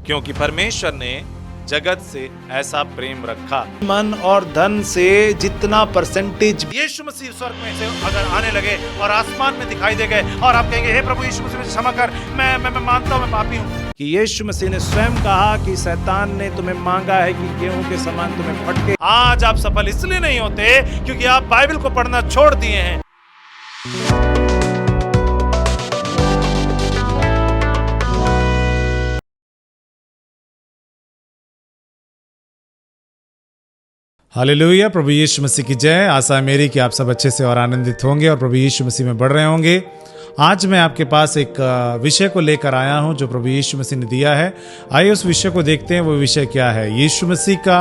क्योंकि परमेश्वर ने जगत से ऐसा प्रेम रखा। मन और धन से जितना परसेंटेज यीशु मसीह स्वर्ग में से अगर आने लगे और आसमान में दिखाई दे गए और आप कहेंगे हे प्रभु यीशु मसीह मुझे क्षमा कर, मैं मानता हूं मैं पापी हूं, कि यीशु मसीह ने स्वयं कहा कि शैतान ने तुम्हें मांगा है कि गेहूं के समान तुम्हें फटके। आज आप सफल इसलिए नहीं होते क्योंकि आप बाइबल को पढ़ना छोड़ दिए हैं। हालेलुया। प्रभु यीशु मसीह की जय। आशा है मेरी कि आप सब अच्छे से और आनंदित होंगे और प्रभु यीशु मसीह में बढ़ रहे होंगे। आज मैं आपके पास एक विषय को लेकर आया हूं जो प्रभु यीशु मसीह ने दिया है। आइए उस विषय को देखते हैं। वो विषय क्या है? यीशु मसीह का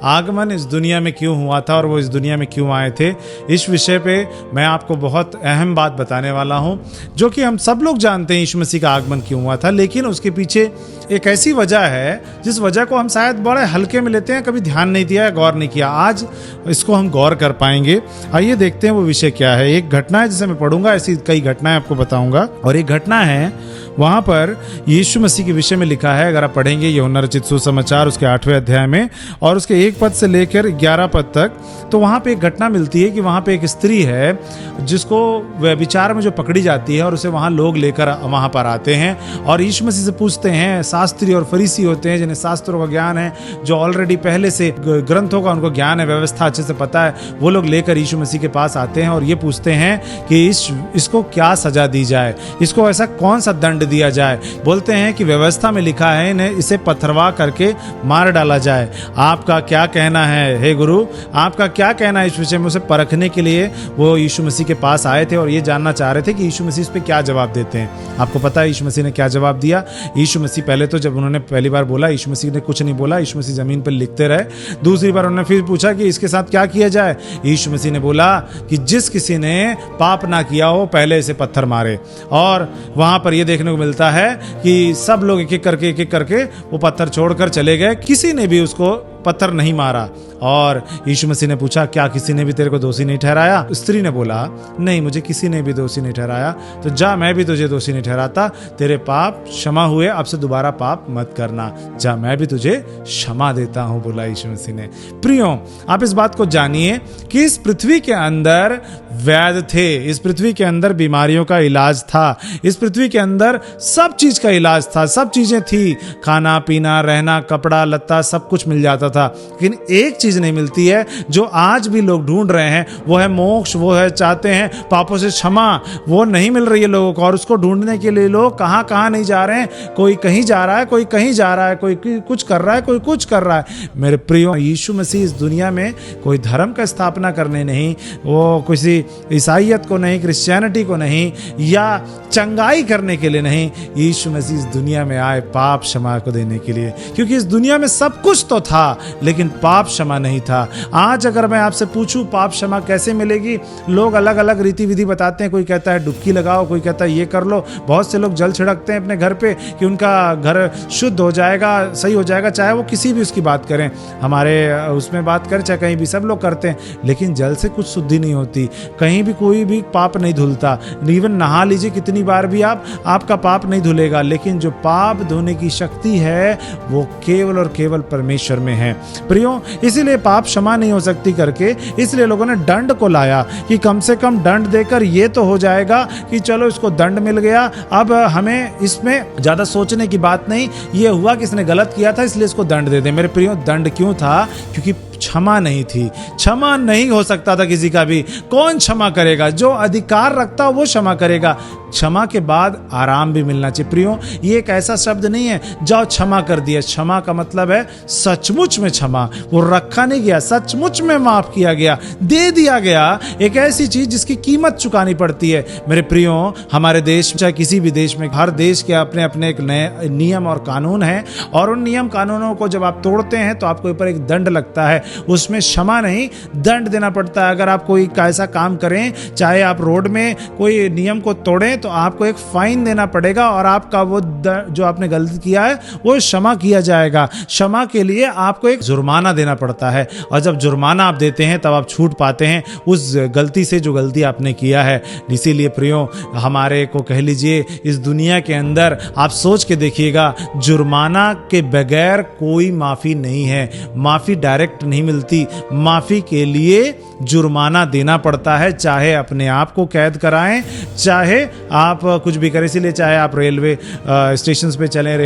आगमन इस दुनिया में क्यों हुआ था और वो इस दुनिया में क्यों आए थे। इस विषय पे मैं आपको बहुत अहम बात बताने वाला हूं, जो कि हम सब लोग जानते हैं यीशु मसीह का आगमन क्यों हुआ था, लेकिन उसके पीछे एक ऐसी वजह है जिस वजह को हम शायद बड़े हल्के में लेते हैं, कभी ध्यान नहीं दिया, गौर नहीं किया। आज इसको हम गौर कर पाएंगे। आइए देखते हैं वो विषय क्या है। एक घटना है जिसे मैं पढ़ूंगा, ऐसी कई घटनाएं आपको बताऊंगा। और एक घटना है वहां पर यीशु मसीह के विषय में लिखा है। अगर आप पढ़ेंगे यूहन्ना रचित सुसमाचार उसके 8वें अध्याय में और उसके 1 पद से लेकर 11 पद तक, तो वहां पे एक घटना मिलती है कि वहां पे एक स्त्री है जिसको व्यभिचार में जो पकड़ी जाती है और उसे वहां लोग लेकर वहां पर आते हैं और यीशु मसीह से पूछते हैं। शास्त्री और फरीसी होते हैं जिन्हें शास्त्रों का ज्ञान है, जो ऑलरेडी पहले से ग्रंथों का उनको ज्ञान है, व्यवस्था अच्छे से पता है, वो लोग लेकर यीशु मसीह के पास आते हैं और ये पूछते हैं कि इसको क्या सजा दी जाए, इसको ऐसा कौन सा दंड दिया जाए। बोलते हैं कि व्यवस्था में लिखा है इसे पथरवा करके मार डाला जाए। आपका क्या कहना है हे गुरु, आपका क्या कहना है इस विषय में? उसे परखने के लिए वो यीशु मसीह के पास आए थे और ये जानना चाह रहे थे कि यीशु मसीह इस पे क्या जवाब देते हैं। आपको पता है यीशु मसीह ने क्या जवाब दिया? यीशु मसीह पहले तो जब उन्होंने पहली बार बोला, यीशु मसीह ने कुछ नहीं बोला, यीशु मसीह जमीन पर लिखते रहे। दूसरी बार उन्होंने फिर पूछा कि इसके साथ क्या किया जाए। यीशु मसीह ने बोला कि जिस किसी ने पाप ना किया हो पहले इसे पत्थर मारे। और वहां पर यह देखने को मिलता है कि सब लोग एक एक करके वो पत्थर छोड़कर चले गए, किसी ने भी उसको पत्थर नहीं मारा। और यीशु मसीह ने पूछा क्या किसी ने भी तेरे को दोषी नहीं ठहराया? स्त्री ने बोला नहीं, मुझे किसी ने भी दोषी नहीं ठहराया। तो जा, मैं भी तुझे दोषी नहीं ठहराता, तेरे पाप क्षमा हुए, अब से दोबारा पाप मत करना, जा, मैं भी तुझे क्षमा देता हूं, बोला यीशु मसीह ने। प्रियो, आप इस बात को जानिए कि इस पृथ्वी के अंदर वैद्य थे, इस पृथ्वी के अंदर बीमारियों का इलाज था, इस पृथ्वी के अंदर सब चीज का इलाज था, सब चीजें थी, खाना पीना रहना कपड़ा लत्ता सब कुछ मिल जाता था। लेकिन एक चीज नहीं मिलती है जो आज भी लोग ढूंढ रहे हैं, वो है मोक्ष, वो है चाहते हैं पापों से क्षमा। वो नहीं मिल रही है लोगों को और उसको ढूंढने के लिए लोग कहां कहां नहीं जा रहे हैं। कोई कहीं जा रहा है, कोई कहीं जा रहा है, कोई कुछ कर रहा है, कोई कुछ कर रहा है। मेरे प्रियो, यीशु मसीह इस दुनिया में कोई धर्म का स्थापना करने नहीं, वो किसी ईसाईयत को नहीं, क्रिश्चियनिटी को नहीं, या चंगाई करने के लिए नहीं। यीशु मसीह इस दुनिया में आए पाप क्षमा को देने के लिए, क्योंकि इस दुनिया में सब कुछ तो था लेकिन पाप क्षमा नहीं था। आज अगर मैं आपसे पूछूं पाप क्षमा कैसे मिलेगी, लोग अलग अलग रीति विधि बताते हैं। कोई कहता है डुबकी लगाओ, कोई कहता है ये कर लो। बहुत से लोग जल छिड़कते हैं अपने घर पे कि उनका घर शुद्ध हो जाएगा, सही हो जाएगा, चाहे वो किसी भी उसकी बात करें, हमारे उसमें बात करें चाहे कहीं भी, सब लोग करते हैं। लेकिन जल से कुछ शुद्धि नहीं होती, कहीं भी कोई भी पाप नहीं धुलता। इवन नहा लीजिए कितनी बार भी आपका पाप नहीं धुलेगा। लेकिन जो पाप धोने की शक्ति है वो केवल और केवल परमेश्वर में है। प्रियो, इसीलिए पाप क्षमा नहीं हो सकती करके इसलिए लोगों ने दंड को लाया कि कम से कम दंड देकर ये तो हो जाएगा कि चलो इसको दंड मिल गया, अब हमें इसमें ज्यादा सोचने की बात नहीं, ये हुआ कि इसने गलत किया था इसलिए इसको दंड दे दे। मेरे प्रियो, दंड क्यों था? क्योंकि क्षमा नहीं थी। क्षमा नहीं हो सकता था किसी का भी। कौन क्षमा करेगा? जो अधिकार रखता वो क्षमा करेगा। क्षमा के बाद आराम भी मिलना चाहिए। प्रियो, ये एक ऐसा शब्द नहीं है जाओ क्षमा कर दिया। क्षमा का मतलब है सचमुच में क्षमा, वो रखा नहीं गया, सचमुच में माफ किया गया, दे दिया गया। एक ऐसी चीज जिसकी कीमत चुकानी पड़ती है। मेरे प्रियो, हमारे देश चाहे किसी भी देश में, हर देश के अपने अपने एक नए नियम और कानून हैं और उन नियम कानूनों को जब आप तोड़ते हैं तो आपको ऊपर एक दंड लगता है। उसमें क्षमा नहीं, दंड देना पड़ता है। अगर आप कोई ऐसा काम करें, चाहे आप रोड में कोई नियम को तोड़ें तो आपको एक फाइन देना पड़ेगा और आपका वो जो आपने गलती किया है वो क्षमा किया जाएगा। क्षमा के लिए आपको एक जुर्माना देना पड़ता है, और जब जुर्माना आप देते हैं तब आप छूट पाते हैं उस गलती से जो गलती आपने किया है। इसीलिए प्रियो, हमारे को कह लीजिए इस दुनिया के अंदर आप सोच के देखिएगा, जुर्माना के बगैर कोई माफ़ी नहीं है। माफ़ी डायरेक्ट नहीं मिलती, माफ़ी के लिए जुर्माना देना पड़ता है, चाहे अपने आप को कैद कराएं, चाहे आप कुछ भी करें। इसीलिए चाहे आप रेलवे स्टेशन पे चलें,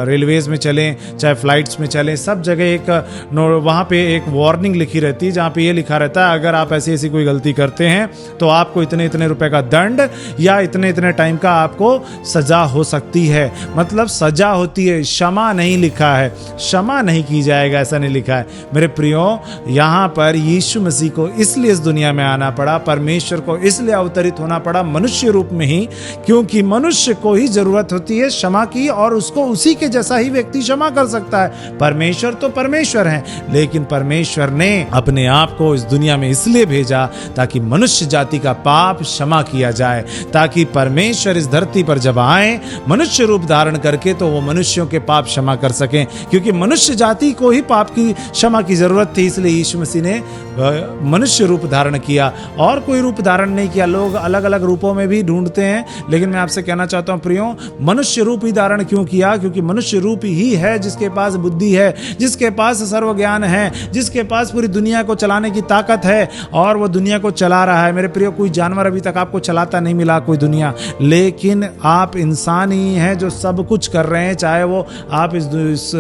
रेलवेज़ में चलें, चाहे फ्लाइट्स में चलें, सब जगह एक वहाँ पे एक वार्निंग लिखी रहती है जहाँ पे ये लिखा रहता है अगर आप ऐसी ऐसी कोई गलती करते हैं तो आपको इतने इतने रुपए का दंड या इतने इतने टाइम का आपको सजा हो सकती है। मतलब सजा होती है, क्षमा नहीं लिखा है, क्षमा नहीं की जाएगा ऐसा नहीं लिखा है। मेरे प्रियो, यहाँ पर यीशु मसीह को इसलिए इस दुनिया में आना पड़ा, परमेश्वर को इसलिए अवतरित होना पड़ा मनुष्य रूप में ही, क्योंकि मनुष्य को ही जरूरत होती है क्षमा की, और उसको उसी के जैसा ही व्यक्ति क्षमा कर सकता है। परमेश्वर तो परमेश्वर है, लेकिन परमेश्वर ने अपने आप को इस दुनिया में इसलिए भेजा ताकि मनुष्य जाति का पाप क्षमा किया जाए, ताकि परमेश्वर इस धरती पर जब आए मनुष्य रूप धारण करके तो वो मनुष्यों के पाप क्षमा कर सकें, क्योंकि मनुष्य जाति को ही पाप की क्षमा की जरूरत थी। इसलिए यीशु मसीह ने मनुष्य रूप धारण किया, और कोई रूप धारण नहीं किया। लोग अलग अलग रूपों में भी ढूंढते हैं, लेकिन मैं आपसे कहना चाहता हूं प्रियो, मनुष्य रूप ही धारण क्यों किया? क्योंकि मनुष्य रूप ही है जिसके पास बुद्धि है, जिसके पास सर्व ज्ञान है, जिसके पास पूरी दुनिया को चलाने की ताकत है, और वो दुनिया को चला रहा है। मेरे प्रियो, कोई जानवर अभी तक आपको चलाता नहीं मिला, कोई दुनिया, लेकिन आप इंसान ही हैं जो सब कुछ कर रहे हैं। चाहे वो आप इस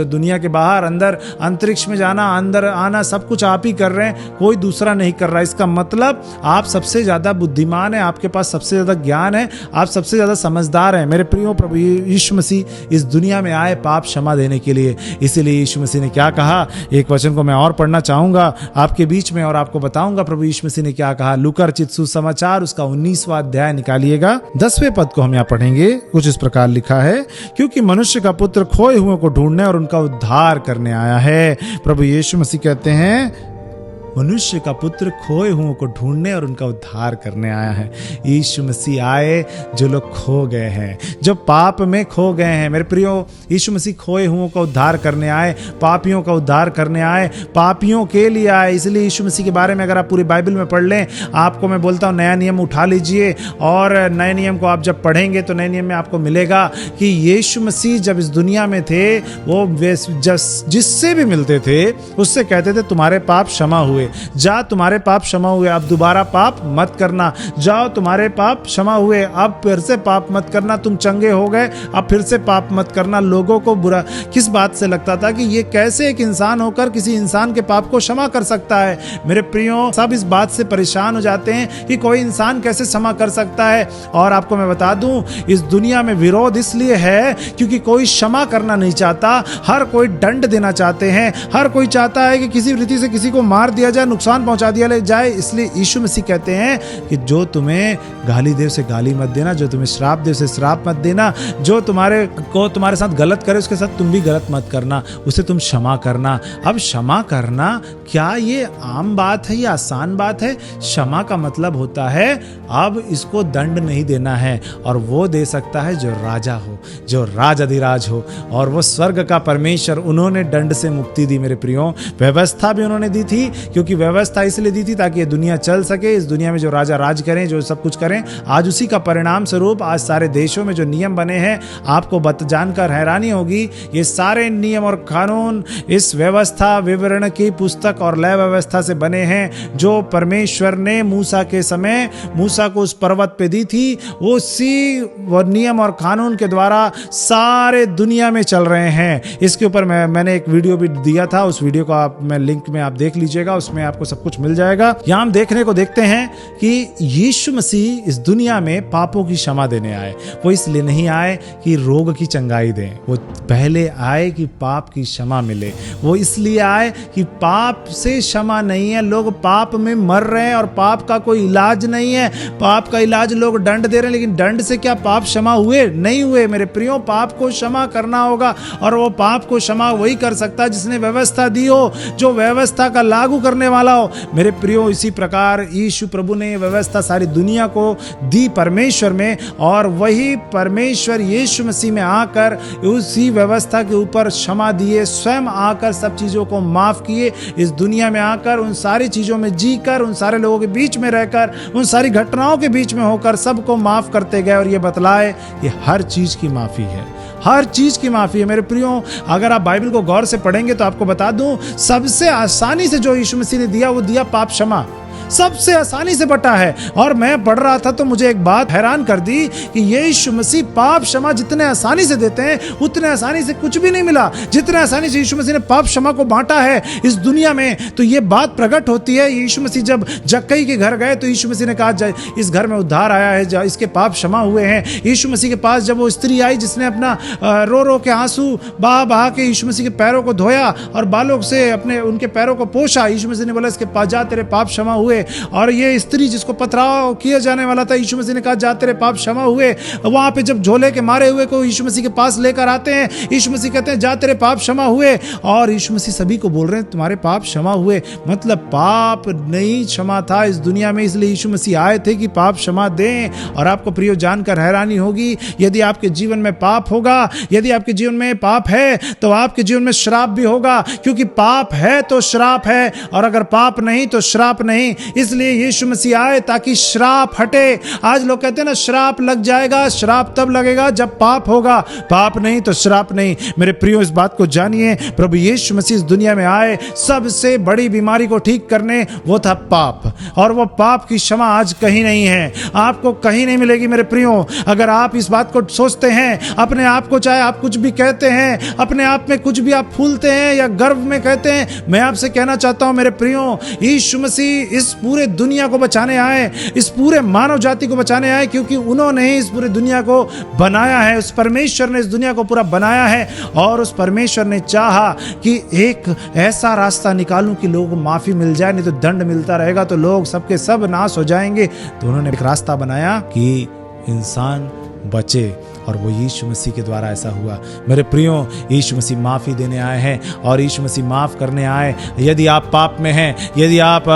दुनिया के बाहर अंदर अंतरिक्ष में जाना, अंदर आना, सब कुछ आप ही कर रहे हैं, कोई दूसरा नहीं कर रहा। इसका मतलब आप सबसे ज्यादा बुद्धिमान है, आपके पास सबसे ज्यादा ज्ञान है, आप सबसे ज्यादा समझदार हैं। मेरे प्रियो, प्रभु यीशु मसीह इस दुनिया में आए पाप क्षमा देने के लिए। इसीलिए यीशु मसीह ने क्या कहा, एक वचन को मैं और पढ़ना चाहूंगा आपके बीच में और आपको बताऊंगा प्रभु यीशु मसीह ने क्या कहा। लूका रचित सुसमाचार उसका 19वां अध्याय निकालिएगा, 10वें पद को हम यहाँ पढ़ेंगे। कुछ इस प्रकार लिखा है, क्योंकि मनुष्य का पुत्र खोए हुए को ढूंढने और उनका उद्धार करने आया है। प्रभु यीशु मसीह कहते हैं मनुष्य का पुत्र खोए हुओं को ढूंढने और उनका उद्धार करने आया है। यीशु मसीह आए जो लोग खो गए हैं, जो पाप में खो गए हैं। मेरे प्रियो, यीशु मसीह खोए हुओं का उद्धार करने आए, पापियों का उद्धार करने आए, पापियों के लिए आए। इसलिए यीशु मसीह के बारे में अगर आप पूरी बाइबल में पढ़ लें, आपको मैं बोलता हूँ नया नियम उठा लीजिए, और नए नियम को आप जब पढ़ेंगे तो नए नियम में आपको मिलेगा कि यीशु मसीह जब इस दुनिया में थे, वो जिससे भी मिलते थे उससे कहते थे तुम्हारे पाप क्षमा हुए, जा तुम्हारे पाप क्षमा हुए, अब दोबारा पाप मत करना, जाओ तुम्हारे पाप क्षमा हुए, अब फिर से पाप मत करना, तुम चंगे हो गए, अब फिर से पाप मत करना। लोगों को बुरा किस बात से लगता था कि ये कैसे एक इंसान होकर किसी इंसान के पाप को क्षमा कर सकता है। मेरे प्रियो, सब इस बात से परेशान हो जाते हैं कि कोई इंसान कैसे क्षमा कर सकता है। और आपको मैं बता दूं, इस दुनिया में विरोध इसलिए है क्योंकि कोई क्षमा करना नहीं चाहता, हर कोई दंड देना चाहते हैं, हर कोई चाहता है कि किसी रीति से किसी को मार दिया जाए, नुकसान पहुंचा दिया जाए। इसलिए यीशु मसीह कहते हैं कि जो तुम्हें गाली दे उसे गाली मत देना, जो तुम्हें श्राप दे उसे श्राप मत देना, जो तुम्हारे साथ गलत करे उसके साथ तुम भी गलत मत करना, उसे तुम क्षमा करना। अब क्षमा करना क्या ये आम बात है, ये आसान बात है? क्षमा का मतलब होता है अब इसको दंड नहीं देना है, और वो दे सकता है जो राजा हो, जो राज अधिराज हो, और वो स्वर्ग का परमेश्वर। उन्होंने दंड से मुक्ति दी मेरे प्रियो, व्यवस्था भी उन्होंने दी थी, क्योंकि व्यवस्था इसलिए दी थी ताकि ये दुनिया चल सके, इस दुनिया में जो राजा राज करें, जो सब कुछ करें। आज उसी का परिणाम स्वरूप आज सारे देशों में जो नियम बने हैं, आपको जानकर हैरानी होगी, ये सारे नियम और कानून इस व्यवस्था विवरण की पुस्तक और लय व्यवस्था से बने हैं, जो परमेश्वर ने मूसा के समय मूसा को उस पर्वत पे दी थी। वो उसी नियम और कानून के द्वारा सारे दुनिया में चल रहे हैं। इसके ऊपर मैंने एक वीडियो भी दिया था, उस वीडियो को मैं लिंक में आप देख लीजिएगा, उसमें आपको सब कुछ मिल जाएगा। यहां हम देखने को देखते हैं कि यीशु मसीह इस दुनिया में पापों की क्षमा देने आए। वो इसलिए नहीं आए कि रोग की चंगाई दें, वो पहले आए कि पाप की क्षमा मिले। वो इसलिए आए कि पाप से क्षमा नहीं है, लोग पाप में मर रहे हैं और पाप का कोई इलाज नहीं है। पाप का इलाज लोग दंड दे रहे हैं, लेकिन दंड से क्या पाप क्षमा हुए? नहीं हुए। मेरे प्रियो, पाप को क्षमा करना होगा, और वो पाप को क्षमा वही कर सकता है जिसने व्यवस्था दी हो, जो व्यवस्था का लागू करने करने वाला हो। मेरे प्रियो, इसी प्रकार यीशु प्रभु ने व्यवस्था सारी दुनिया को दी परमेश्वर में, और वही परमेश्वर यीशु मसीह में आकर उसी व्यवस्था के ऊपर क्षमा दिए, स्वयं आकर सब चीज़ों को माफ़ किए, इस दुनिया में आकर उन सारी चीज़ों में जीकर, उन सारे लोगों के बीच में रहकर, उन सारी घटनाओं के बीच में होकर सबको माफ़ करते गए, और ये बतलाए कि हर चीज़ की माफ़ी है, हर चीज़ की माफ़ी है। मेरे प्रियो, अगर आप बाइबल को गौर से पढ़ेंगे तो आपको बता दूं, सबसे आसानी से जो यीशु मसीह ने दिया वो दिया पाप क्षमा, सबसे आसानी से बटा है। और मैं पढ़ रहा था तो मुझे एक बात हैरान कर दी कि यीशु मसीह पाप क्षमा जितने आसानी से देते हैं, उतने आसानी से कुछ भी नहीं मिला। जितने आसानी से यीशु मसीह ने पाप क्षमा को बांटा है इस दुनिया में, तो ये बात प्रकट होती है। यीशु मसीह जब जक्कई के घर गए तो यीशु मसीह ने कहा, इस घर में उद्धार आया है, इसके पाप क्षमा हुए हैं। यीशु मसीह के पास जब वो स्त्री आई जिसने अपना रो रो के आंसू बहा बहा के यीशु मसीह के पैरों को धोया और बालों से अपने उनके पैरों को पोंछा, यीशु मसीह ने बोला, इसके पास जा, तेरे पाप क्षमा हुए। और ये स्त्री जिसको पथराव किया जाने वाला था, यीशु मसीह ने कहा, जा, तेरे पाप क्षमा हुए। वहां पे जब झोले के मारे हुए को यीशु मसीह के पास लेकर आते हैं, यीशु मसीह कहते हैं, जा, तेरे पाप क्षमा हुए। और यीशु मसीह सभी को बोल रहे हैं, तुम्हारे पाप क्षमा हुए। मतलब पाप नहीं क्षमा था इस दुनिया में, इसलिए यीशु मसीह आए थे कि पाप क्षमा दें। और आपको प्रियो जानकर हैरानी होगी, यदि आपके जीवन में पाप होगा, यदि आपके जीवन में पाप है तो आपके जीवन में श्राप भी होगा, क्योंकि पाप है तो श्राप है, और अगर पाप नहीं तो श्राप नहीं। इसलिए यीशु मसीह आए ताकि श्राप हटे। आज लोग कहते हैं ना, श्राप लग जाएगा, श्राप तब लगेगा जब पाप होगा, पाप नहीं तो श्राप नहीं। मेरे प्रियो, इस बात को जानिए, प्रभु यीशु मसीह इस दुनिया में आए सबसे बड़ी बीमारी को ठीक करने, वो था पाप। और वो पाप की क्षमा आज कहीं नहीं है, आपको कहीं नहीं मिलेगी। मेरे प्रियो, अगर आप इस बात को सोचते हैं, अपने आप को, चाहे आप कुछ भी कहते हैं, अपने आप में कुछ भी आप फूलते हैं या गर्व में कहते हैं, मैं आपसे कहना चाहता हूं मेरे प्रियो, यीशु मसीह इस पूरे दुनिया को बचाने आए, इस पूरे मानव जाति को बचाने आए, क्योंकि उन्होंने ही इस पूरे दुनिया को बनाया है। उस परमेश्वर ने इस दुनिया को पूरा बनाया है, और उस परमेश्वर ने चाहा कि एक ऐसा रास्ता निकालूं कि लोगों को माफी मिल जाए, नहीं तो दंड मिलता रहेगा तो लोग सबके सब नाश हो जाएंगे। तो उन्होंने एक रास्ता बनाया कि इंसान बचे, और वो यीशु मसीह के द्वारा ऐसा हुआ। मेरे प्रियो, यीशु मसीह माफ़ी देने आए हैं, और यीशु मसीह माफ़ करने आए। यदि आप पाप में हैं, यदि आप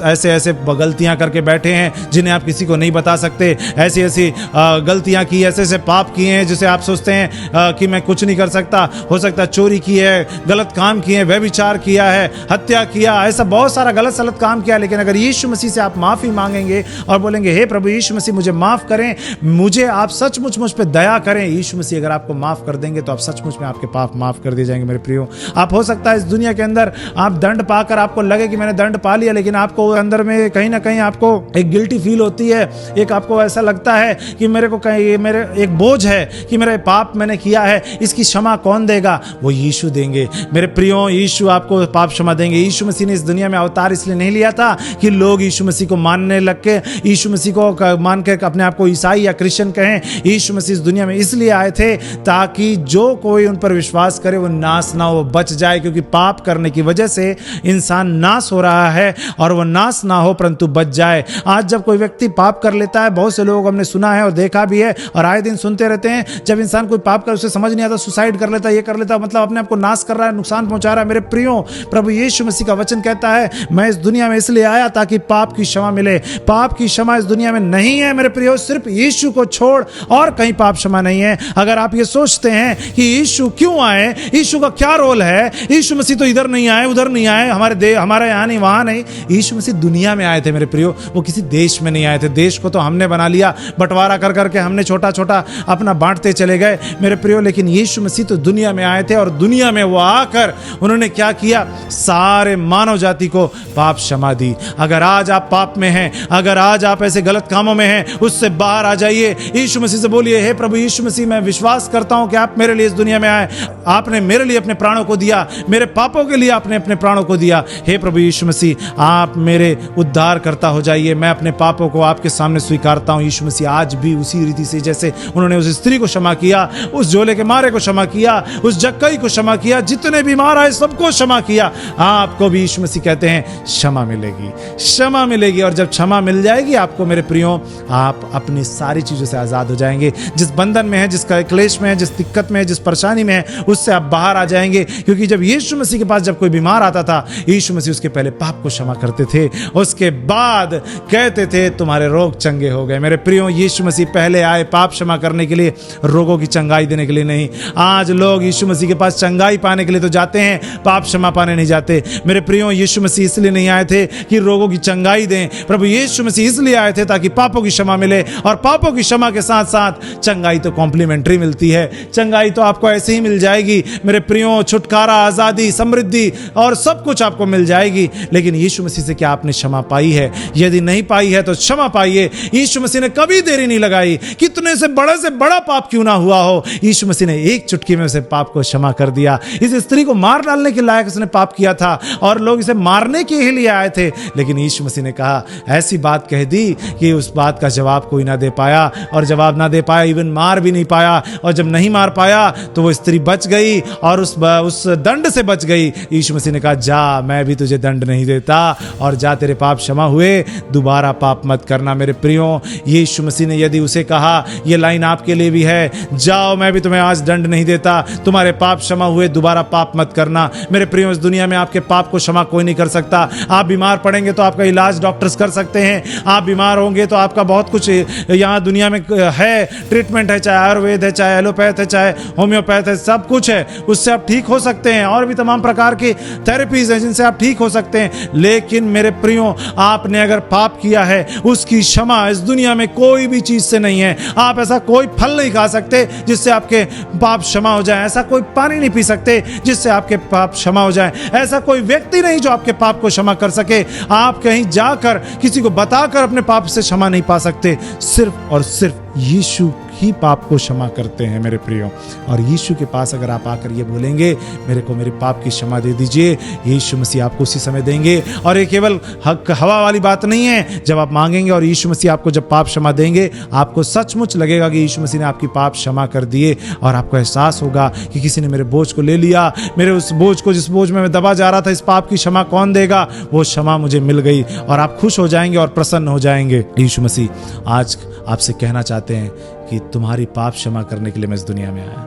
ऐसे ऐसे गलतियां करके बैठे हैं जिन्हें आप किसी को नहीं बता सकते, ऐसी ऐसी गलतियां की, ऐसे ऐसे पाप किए हैं जिसे आप सोचते हैं कि मैं कुछ नहीं कर सकता, हो सकता है चोरी की है, गलत काम किए, व्यभिचार किया है, हत्या किया, ऐसा बहुत सारा गलत सलत काम किया। लेकिन अगर यीशु मसीह से आप माफ़ी मांगेंगे और बोलेंगे, हे प्रभु यीशु मसीह मुझे माफ़ करें, मुझे आप सचमुच मुझ पर दया करें, यीशु मसीह अगर आपको माफ कर देंगे तो आप सचमुच में आपके पाप माफ कर दिए जाएंगे। मेरे प्रियो, आप हो सकता है इस दुनिया के अंदर आप दंड पाकर आपको लगे कि मैंने दंड पा लिया, लेकिन आपको अंदर में कहीं ना कहीं आपको एक गिल्टी फील होती है, एक आपको ऐसा लगता है कि मेरे को कहीं मेरे एक बोझ है कि मेरे पाप मैंने किया है, इसकी क्षमा कौन देगा? वो यीशु देंगे। मेरे प्रियो, यीशु आपको पाप क्षमा देंगे। यीशु मसीह ने इस दुनिया में अवतार इसलिए नहीं लिया था कि लोग यीशु मसीह को मानने लग के, यीशु मसीह को मान के अपने आप को ईसाई या क्रिश्चियन कहें। यीशु मसीह इस दुनिया में इसलिए आए थे ताकि जो कोई उन पर विश्वास करे वो नाश ना हो, बच जाए, क्योंकि पाप करने की वजह से इंसान नाश हो रहा है, और वो नाश ना हो परंतु बच जाए। आज जब कोई व्यक्ति पाप कर लेता है, बहुत से लोग हमने सुना है और देखा भी है और आए दिन सुनते रहते हैं, जब इंसान कोई पाप कर उसे समझ नहीं आता, सुसाइड कर लेता, ये कर लेता, मतलब अपने आप को नाश कर रहा है, नुकसान पहुंचा रहा है। मेरे प्रियो, प्रभु यीशु मसीह का वचन कहता है, मैं इस दुनिया में इसलिए आया ताकि पाप की क्षमा मिले। पाप की क्षमा इस दुनिया में नहीं है मेरे प्रियो, सिर्फ यीशु को छोड़ और कहीं पाप क्षमा नहीं है। अगर आप ये सोचते हैं कि यीशु क्यों आए, यीशु का क्या रोल है, यीशु मसीह तो इधर नहीं आए, उधर नहीं आए, हमारे यहाँ नहीं, वहां नहीं, यीशु मसीह दुनिया में आए थे मेरे प्रियो। वो किसी देश में नहीं आए थे, देश को तो हमने बना लिया, बंटवारा कर करके हमने छोटा छोटा अपना बांटते चले गए मेरे प्रियो, लेकिन यीशु मसीह तो दुनिया में आए थे, और दुनिया में वो आकर उन्होंने क्या किया? सारे मानव जाति को पाप क्षमा दी। अगर आज आप पाप में हैं, अगर आज आप ऐसे गलत कामों में हैं, उससे बाहर आ जाइए, यीशु मसीह से बोलिए, हे प्रभु यीशु मसीह, मैं विश्वास करता हूं कि आप मेरे लिए इस दुनिया में आए, आपने मेरे लिए अपने प्राणों को दिया, मेरे पापों के लिए आपने अपने प्राणों को दिया। हे प्रभु यीशु मसीह, आप मेरे उद्धार करता हो जाइए, मैं अपने पापों को आपके सामने स्वीकारता हूं। यीशु मसीह आज भी उसी रीति से जैसे उन्होंने उस स्त्री को क्षमा किया, उस झोले के मारे को क्षमा किया, उस जक्कई को क्षमा किया, जितने बीमार आए सबको क्षमा किया, आपको भी यीशु मसीह कहते हैं क्षमा मिलेगी, क्षमा मिलेगी। और जब क्षमा मिल जाएगी आपको मेरे प्रियो, आप अपनी सारी चीजों से आजाद हो जाएंगे। जिस बंधन में है, जिस क्लेश में है, जिस दिक्कत में है, जिस परेशानी में है, उससे आप बाहर आ जाएंगे। क्योंकि जब यीशु मसीह के पास जब कोई बीमार आता था, यीशु मसीह उसके पहले पाप को क्षमा करते थे, उसके बाद कहते थे तुम्हारे रोग चंगे हो गए। मेरे प्रियो, यीशु मसीह पहले आए पाप क्षमा करने के लिए, रोगों की चंगाई देने के लिए नहीं। आज लोग यीशु मसीह के पास चंगाई पाने के लिए तो जाते हैं, पाप क्षमा पाने नहीं जाते। मेरे प्रियो, यीशु मसीह इसलिए नहीं आए थे कि रोगों की चंगाई दें। प्रभु यीशु मसीह इसलिए आए थे ताकि पापों की क्षमा मिले, और पापों की क्षमा के साथ साथ चंगाई तो कॉम्प्लीमेंट्री मिलती है। चंगाई तो आपको ऐसे ही मिल जाएगी मेरे प्रियो, छुटकारा, आजादी, समृद्धि और सब कुछ आपको मिल जाएगी। लेकिन यीशु मसीह से क्या आपने क्षमा पाई है? यदि नहीं पाई है तो क्षमा पाइए। यीशु मसीह ने कभी देरी नहीं लगाई, कितने से बड़ा पाप क्यों ना हुआ हो, यीशु मसीह ने एक चुटकी में उसे पाप को क्षमा कर दिया। इस स्त्री को मार डालने के लायक उसने पाप किया था और लोग इसे मारने के ही लिए आए थे, लेकिन यीशु मसीह ने कहा, ऐसी बात कह दी कि उस बात का जवाब कोई ना दे पाया, और जवाब ना दे पाया, इवन मार भी नहीं पाया। और जब नहीं मार पाया तो वो स्त्री बच गई और उस दंड से बच गई। यीशु मसीह ने कहा, जा, मैं भी तुझे दंड नहीं देता, और जा, तेरे पाप क्षमा हुए, दोबारा पाप मत करना। मेरे प्रियो, यीशु मसीह ने यदि उसे कहा, ये लाइन आपके लिए भी है, जाओ, मैं भी तुम्हें आज दंड नहीं देता, तुम्हारे पाप क्षमा हुए, दोबारा पाप मत करना। मेरे प्रियो, इस दुनिया में आपके पाप को क्षमा कोई नहीं कर सकता। आप बीमार पड़ेंगे तो आपका इलाज डॉक्टर्स कर सकते हैं, आप बीमार होंगे तो आपका बहुत कुछ यहाँ दुनिया में है, ट्रीटमेंट है, चाहे आयुर्वेद है, चाहे एलोपैथ है, चाहे होम्योपैथ है, सब कुछ है, उससे आप ठीक हो सकते हैं। और भी तमाम प्रकार की थेरेपीज हैं जिनसे आप ठीक हो सकते हैं। लेकिन मेरे प्रियो, आपने अगर पाप किया है, उसकी क्षमा इस दुनिया में कोई भी चीज से नहीं है। आप ऐसा कोई फल नहीं खा सकते जिससे आपके पाप क्षमा हो जाए, ऐसा कोई पानी नहीं पी सकते जिससे आपके पाप क्षमा हो जाए, ऐसा कोई व्यक्ति नहीं जो आपके पाप को क्षमा कर सके। आप कहीं जाकर किसी को बताकर अपने पाप से क्षमा नहीं पा सकते। सिर्फ और सिर्फ यीशु ही पाप को क्षमा करते हैं मेरे प्रियो। और यीशु के पास अगर आप आकर ये बोलेंगे, मेरे को मेरे पाप की क्षमा दे दीजिए, यीशु मसीह आपको उसी समय देंगे। और ये केवल हवा वाली बात नहीं है। जब आप मांगेंगे और यीशु मसीह आपको जब पाप क्षमा देंगे, आपको सचमुच लगेगा कि यीशु मसीह ने आपकी पाप क्षमा कर दिए, और आपको एहसास होगा कि किसी ने मेरे बोझ को ले लिया, मेरे उस बोझ को, जिस बोझ में मैं दबा जा रहा था, इस पाप की क्षमा कौन देगा? वो क्षमा मुझे मिल गई, और आप खुश हो जाएंगे और प्रसन्न हो जाएंगे। यीशु मसीह आज आपसे कहना चाहते हैं कि तुम्हारी पाप क्षमा करने के लिए मैं इस दुनिया में आया।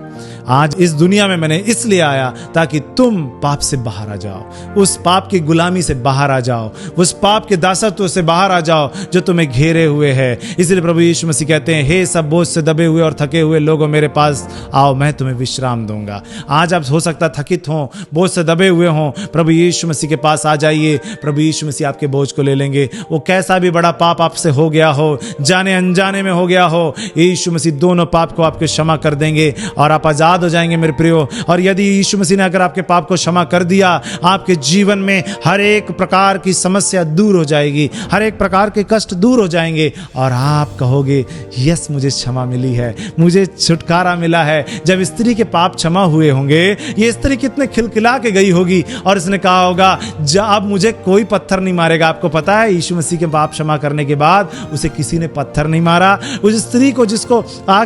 आज इस दुनिया में मैंने इसलिए आया ताकि तुम पाप से बाहर आ जाओ, उस पाप की गुलामी से बाहर आ जाओ, उस पाप के दासत्व से बाहर आ जाओ जो तुम्हें घेरे हुए है। इसलिए प्रभु यीशु मसीह कहते हैं, हे सब बोझ से दबे हुए और थके हुए लोगों, मेरे पास आओ, मैं तुम्हें विश्राम दूंगा। आज आप हो सकता थकित हो, बोझ से दबे हुए हो, प्रभु यीशु मसीह के पास आ जाइए। प्रभु यीशु मसीह आपके बोझ को ले लेंगे। वो कैसा भी बड़ा पाप आपसे हो गया हो, जाने अनजाने में हो गया हो, यीशु मसीह दोनों पाप को आपके क्षमा कर देंगे और आप आजाद हो जाएंगे मेरे प्रियो। और यदि यीशु मसीह ने अगर आपके पाप को क्षमा कर दिया, आपके जीवन में हर एक प्रकार की समस्या दूर हो जाएगी, हर एक प्रकार के कष्ट दूर हो जाएंगे, और आप कहोगे, यस, मुझे क्षमा मिली है, मुझे छुटकारा मिला है। जब स्त्री के पाप क्षमा हुए होंगे, ये स्त्री कितने खिलखिला के गई होगी, और इसने कहा होगा, अब मुझे कोई पत्थर नहीं मारेगा। आपको पता है, यीशु मसीह के पाप क्षमा करने के बाद उसे किसी ने पत्थर नहीं मारा। उस स्त्री को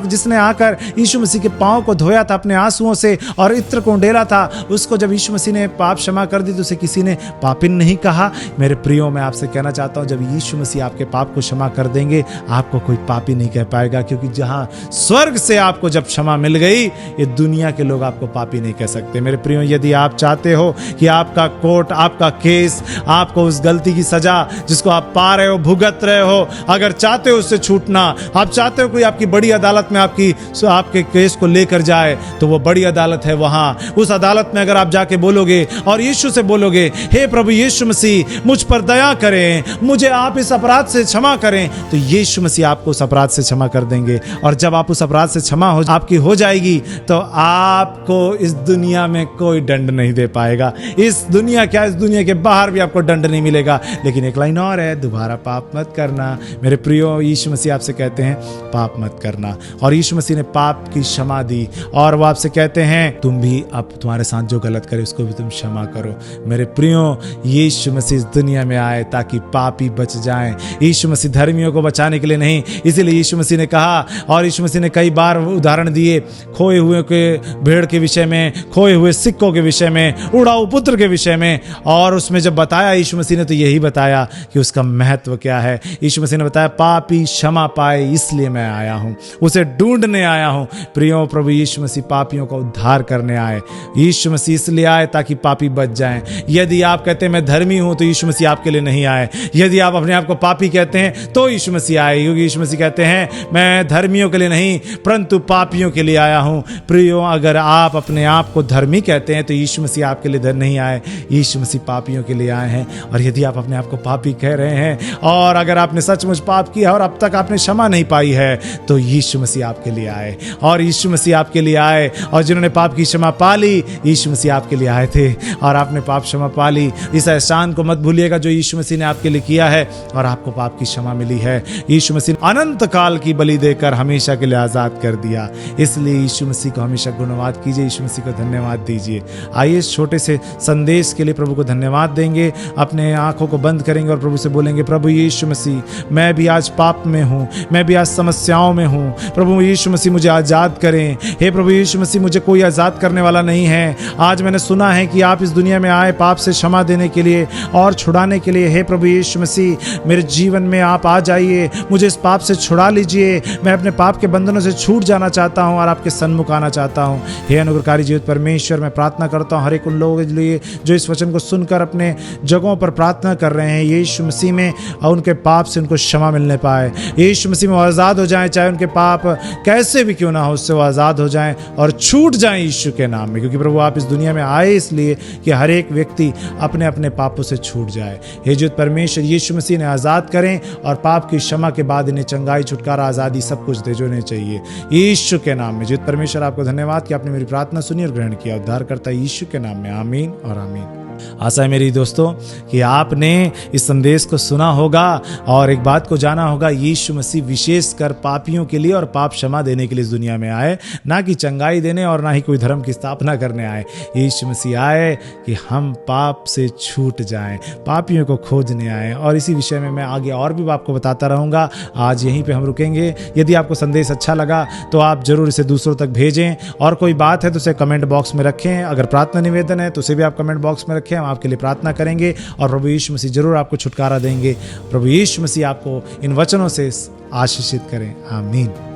जिसने आकर यीशु मसीह के पांव को धोया था अपने आंसुओं से और इत्र को डेला था, उसको जब यीशु मसीह ने पाप क्षमा कर दी तो उसे किसी ने पापिन नहीं कहा। मेरे प्रियो, मैं आपसे कहना चाहता हूं, जब यीशु मसीह आपके पाप को क्षमा कर देंगे, आपको कोई पापी नहीं कह पाएगा, क्योंकि जहां स्वर्ग से आपको जब क्षमा मिल गई, ये दुनिया के लोग आपको पापी नहीं कह सकते। मेरे प्रियो, यदि आप चाहते हो कि आपका कोर्ट, आपका केस, आपको उस गलती की सजा जिसको आप पा रहे हो, भुगत रहे हो, अगर चाहते हो उससे छूटना, आप चाहते हो कोई आपकी बड़ी अदालत में आपके केस को लेकर जाए, तो वो बड़ी अदालत है। वहां उस अदालत में अगर आप जाके बोलोगे और यीशु से बोलोगे, हे प्रभु यीशु मसीह, मुझ पर दया करें, मुझे आप इस अपराध से क्षमा करें, तो यीशु मसीह आपको उस अपराध से क्षमा कर देंगे। और जब आप उस अपराध से क्षमा आपकी हो जाएगी, तो आपको इस दुनिया में कोई दंड नहीं दे पाएगा। इस दुनिया के बाहर भी आपको दंड नहीं मिलेगा। लेकिन एक लाइन और है, दोबारा पाप मत करना। मेरे प्रियो, यीशु मसीह आपसे कहते हैं, पाप मत करना। और यीशु मसीह ने पाप की क्षमा दी, और वो आपसे कहते हैं तुम भी अब तुम्हारे साथ जो गलत करे उसको भी तुम क्षमा करो। मेरे प्रियो, यीशु मसीह इस दुनिया में आए ताकि पापी बच जाएं। यीशु मसीह धर्मियों को बचाने के लिए नहीं, इसीलिए यीशु मसीह ने कहा, और यीशु मसीह ने कई बार उदाहरण दिए, खोए हुए के भेड़ के विषय में, खोए हुए सिक्कों के विषय में, उड़ाऊ पुत्र के विषय में। और उसमें जब बताया यीशु मसीह ने तो यही बताया कि उसका महत्व क्या है। यीशु मसीह ने बताया पापी क्षमा पाए इसलिए मैं आया हूं, उसे ढूंढने आया हूं। प्रियो, प्रभु यीशु मसीह पापियों का उद्धार करने आए। यीशु मसीह इसलिए आए ताकि पापी बच जाएं। यदि आप कहते हैं मैं धर्मी हूं तो यीशु मसीह आपके लिए नहीं आए। यदि आप अपने आप को पापी कहते हैं तो यीशु मसीह आए, क्योंकि यीशु मसीह कहते हैं मैं धर्मियों के लिए नहीं परंतु पापियों के लिए आया हूं। प्रियो, अगर आप अपने आप को धर्मी कहते हैं तो यीशु मसीह आपके लिए नहीं आए, यीशु मसीह पापियों के लिए आए हैं। और यदि आप अपने आप को पापी कह रहे हैं और अगर आपने सचमुच पाप किया और अब तक आपने क्षमा नहीं पाई है तो यीशु मसीह आपके लिए आए। और यीशु मसीह आपके लिए आए, और जिन्होंने पाप की क्षमा पा ली, यीशु मसीह आपके लिए आए थे और आपने पाप क्षमा पा ली। इस एहसान को मत भूलिएगा जो यीशु मसीह ने आपके लिए किया है, और आपको पाप की क्षमा मिली है। यीशु मसीह ने अनंत काल की बलि देकर हमेशा के लिए आजाद कर दिया। इसलिए यीशु मसीह को हमेशा गुणवाद कीजिए, यीशु मसीह को धन्यवाद दीजिए। आइए इस छोटे से संदेश के लिए प्रभु को धन्यवाद देंगे, अपने आंखों को बंद करेंगे और प्रभु से बोलेंगे, प्रभु यीशु मसीह, मैं भी आज पाप में हूँ, मैं भी आज समस्याओं में हूँ। प्रभु यीशु मसीह मुझे आजाद करें। हे प्रभु यीशु मसीह, मुझे कोई आजाद करने वाला नहीं है। आज मैंने सुना है कि आप इस दुनिया में आए पाप से क्षमा देने के लिए और छुड़ाने के लिए। हे प्रभु यीशु मसीह, मेरे जीवन में आप आ जाइए, मुझे इस पाप से छुड़ा लीजिए। मैं अपने पाप के बंधनों से छूट जाना चाहता हूँ और आपके सन्मुख आना चाहता हूँ। हे अनुग्रहकारी जीवित परमेश्वर, मैं प्रार्थना करता हूँ हर एक उन लोगों के लिए जो इस वचन को सुनकर अपने जगहों पर प्रार्थना कर रहे हैं, यीशु मसीह में और उनके पाप से उनको क्षमा मिलने पाए। यीशु मसीह में आज़ाद हो जाएं, चाहे उनके पाप कैसे भी क्यों ना हो, उससे वो आज़ाद हो जाएं और छूट जाएं यीशु के नाम में। क्योंकि प्रभु आप इस दुनिया में आए इसलिए कि हर एक व्यक्ति अपने अपने पापों से छूट जाए। हे जीवित परमेश्वर, यीशु मसीह ने आज़ाद करें और पाप की क्षमा के बाद इन्हें चंगाई, छुटकारा, आज़ादी सब कुछ दे जो इन्हें चाहिए यीशु के नाम में। जीवित परमेश्वर, आपको धन्यवाद कि आपने मेरी प्रार्थना सुनी और ग्रहण किया। उद्धार करता यीशु के नाम में, आमीन और आमीन। आशा है मेरी दोस्तों कि आपने इस संदेश को सुना होगा और एक बात को जाना होगा, यीशु मसीह विशेषकर पापियों के लिए और पाप क्षमा देने के लिए इस दुनिया में आए, ना कि चंगाई देने और ना ही कोई धर्म की स्थापना करने आए। यीशु मसीह आए कि हम पाप से छूट जाएं, पापियों को खोजने आए। और इसी विषय में मैं आगे और भी आपको बताता रहूँगा। आज यहीं पर हम रुकेंगे। यदि आपको संदेश अच्छा लगा तो आप जरूर इसे दूसरों तक भेजें, और कोई बात है तो उसे कमेंट बॉक्स में रखें। अगर प्रार्थना निवेदन है तो उसे भी आप कमेंट बॉक्स में रखें, हम आपके लिए प्रार्थना करेंगे और प्रभु यीशु मसीह जरूर आपको छुटकारा देंगे। प्रभु यीशु मसीह आपको इन वचनों से आशीषित करें, आमीन।